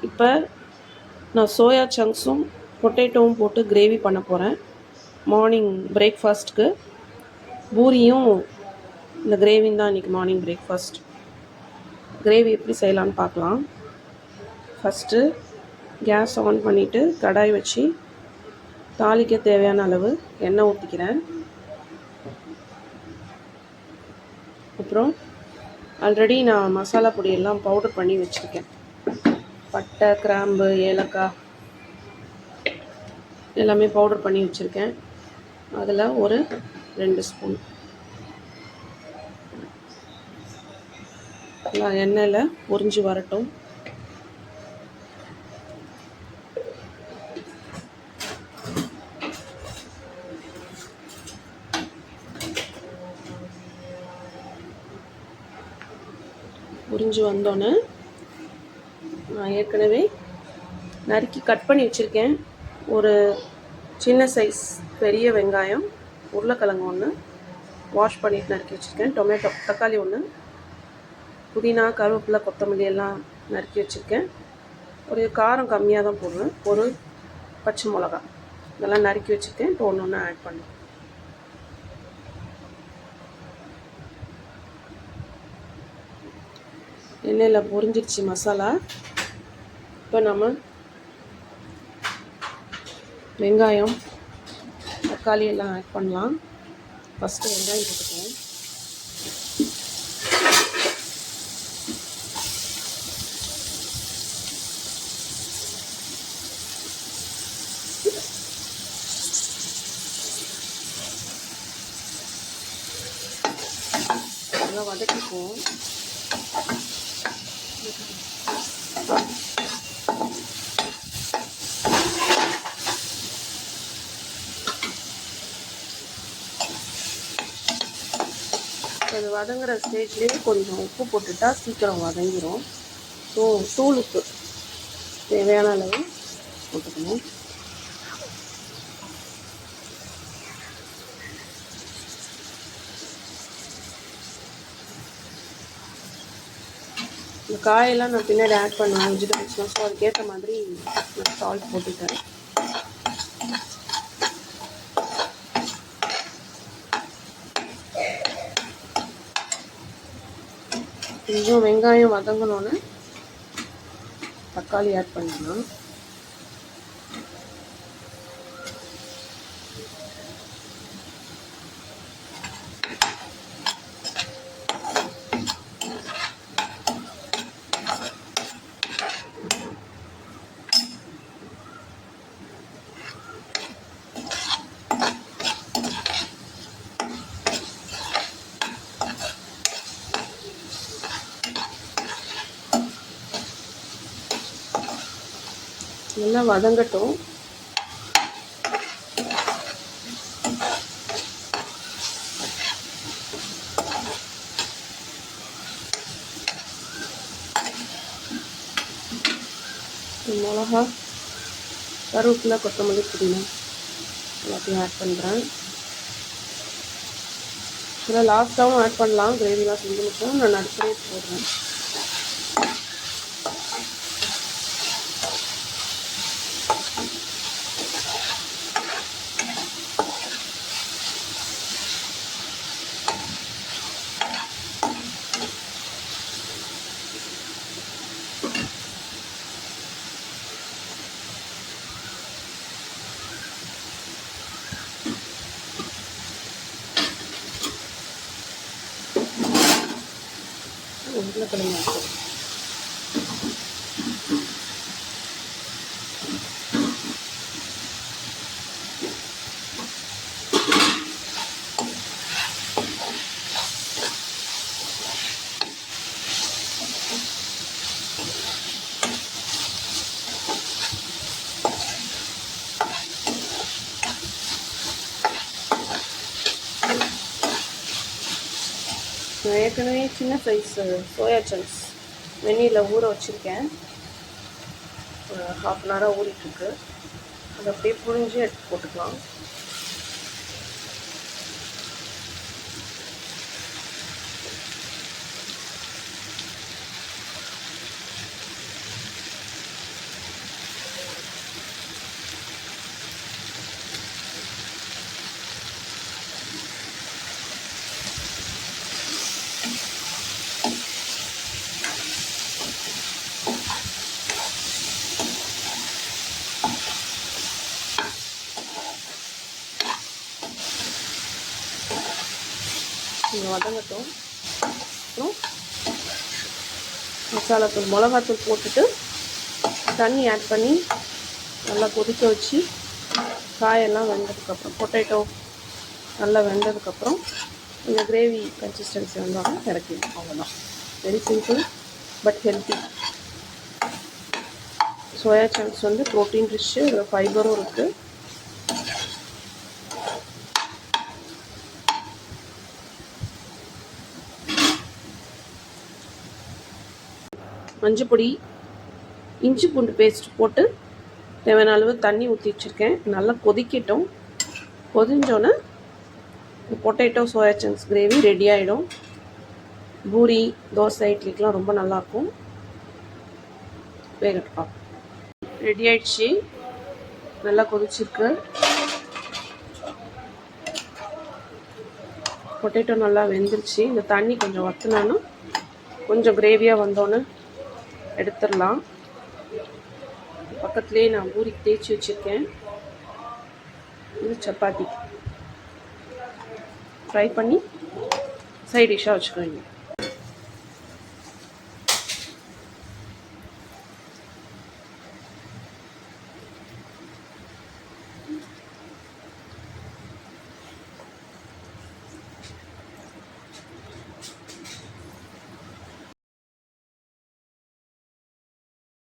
இப்போ நான் சோயா சங்க்ஸும் பொட்டேட்டோவும் போட்டு கிரேவி பண்ண போகிறேன். மார்னிங் பிரேக்ஃபாஸ்ட்டுக்கு பூரியும் இந்த கிரேவியும் தான் இன்றைக்கி மார்னிங் பிரேக்ஃபாஸ்ட். கிரேவி எப்படி செய்யலான்னு பார்க்கலாம். ஃபஸ்ட்டு கேஸ் ஆன் பண்ணிவிட்டு கடாய் வச்சு தாளிக்க தேவையான அளவு எண்ணெய் ஊற்றிக்கிறேன். அப்புறம் ஆல்ரெடி நான் மசாலா பொடியெல்லாம் பவுடர் பண்ணி வச்சுருக்கேன். பட்டை, கிராம்பு, ஏலக்காய் எல்லாமே பவுடர் பண்ணி வச்சுருக்கேன். அதில் ஒரு 2 ஸ்பூன் எல்லாம் எண்ணெயில் பொரிஞ்சு வரட்டும். பொரிஞ்சு வந்தோன்னே நான் ஏற்கனவே நறுக்கி கட் பண்ணி வச்சுருக்கேன். ஒரு சின்ன சைஸ் பெரிய வெங்காயம், உருளைக்கிழங்கு ஒன்று வாஷ் பண்ணிவிட்டு நறுக்கி வச்சுருக்கேன். டொமேட்டோ, தக்காளி ஒன்று, புதினா, கருவேப்பிலை, கொத்தமல்லி எல்லாம் நறுக்கி வச்சுருக்கேன். ஒரு காரம் கம்மியாக தான் போடுவேன். ஒரு பச்சை மிளகா இதெல்லாம் நறுக்கி வச்சுருக்கேன். இப்போ ஒன்று ஒன்று ஆட் பண்ணேன். எண்ணெயில் பொரிஞ்சிருச்சு மசாலா. இப்போ நம்ம வெங்காயம், தக்காளி எல்லாம் ஆட் பண்ணலாம். ஃபஸ்ட்டு வெங்காயம் போட்டுக்குவோம். நல்லா வதக்கிக்குவோம். அது வதங்குற ஸ்டேஜ்லேயே கொஞ்சம் உப்பு போட்டுட்டா சீக்கிரம் வதங்கிடும். ஸோ தூள் உப்பு தேவையான அளவு போட்டுக்கணும். இந்த காயெல்லாம் நான் பின்னாடி ஆட் பண்ணுவேன் வெஜிடபிள்ஸ்லாம். ஸோ அதுக்கேற்ற மாதிரி நான் சால்ட் போட்டுட்டேன். கொஞ்சம் வெங்காயம் வதங்கினோன்னு தக்காளி ஆட் பண்ணிக்கலாம். நல்லா வதங்கட்டும். மிளகா, கருவேப்பிலை, கொத்தமல்லி, புதினா எல்லாத்தையும் ஆட் பண்ணுறேன். இதில் லாஸ்ட்டாகவும் ஆட் பண்ணலாம். கிரேவிலாம் செஞ்சு முடிச்சோம். நான் நடுக்கவே போடுறேன். உருளைக்கிழங்கு ஆட் நான் ஏற்கனவே சின்ன சைஸ் சோயா சங்க்ஸ் வெந்நீரில் ஊற வச்சுருக்கேன். ஒரு 1/2 அன் ஹவராக ஊறிட்டுருக்கு. அதை அப்படியே புழிஞ்சு எடுத்து போட்டுக்கலாம். வதங்கட்டும். அப்புறம் மசாலாத்தூள் மிளகாத்தூள் போட்டுட்டு தண்ணி ஆட் பண்ணி நல்லா கொதிக்க வச்சு காயெல்லாம் வெந்ததுக்கப்புறம் பொட்டேட்டோ நல்லா வெந்ததுக்கப்புறம் இந்த கிரேவி கன்சிஸ்டன்சி வந்தாலும் இறக்கிடும். அவ்வளோதான். Very simple but healthy. Soya chunks வந்து ப்ரோட்டீன் ரிச்சு, இதில் ஃபைபரும் இருக்குது. மஞ்சள் பொடி, இஞ்சி பூண்டு பேஸ்ட் போட்டு தேவையான அளவு தண்ணி ஊற்றி வச்சுருக்கேன். நல்லா கொதிக்கட்டும். கொதிஞ்சோன்னே potato soya chunks gravy ready ஆகிடும். பூரி, தோசை, இட்லிக்கெலாம் ரொம்ப நல்லாயிருக்கும். வேகட்டும். ரெடி ஆகிடுச்சு. நல்லா கொதிச்சிருக்கு. பொட்டேட்டோ நல்லா வெந்துருச்சு. இந்த தண்ணி கொஞ்சம் வற்றினாலும் கொஞ்சம் கிரேவியாக வந்தோன்னு எடுத்துடலாம். பக்கத்துலேயே நான் பூரிக்கு தேய்ச்சி வச்சுருக்கேன். இது சப்பாத்தி ஃப்ரை பண்ணி சைட் டிஷ்ஷாக வச்சுக்குவீங்க.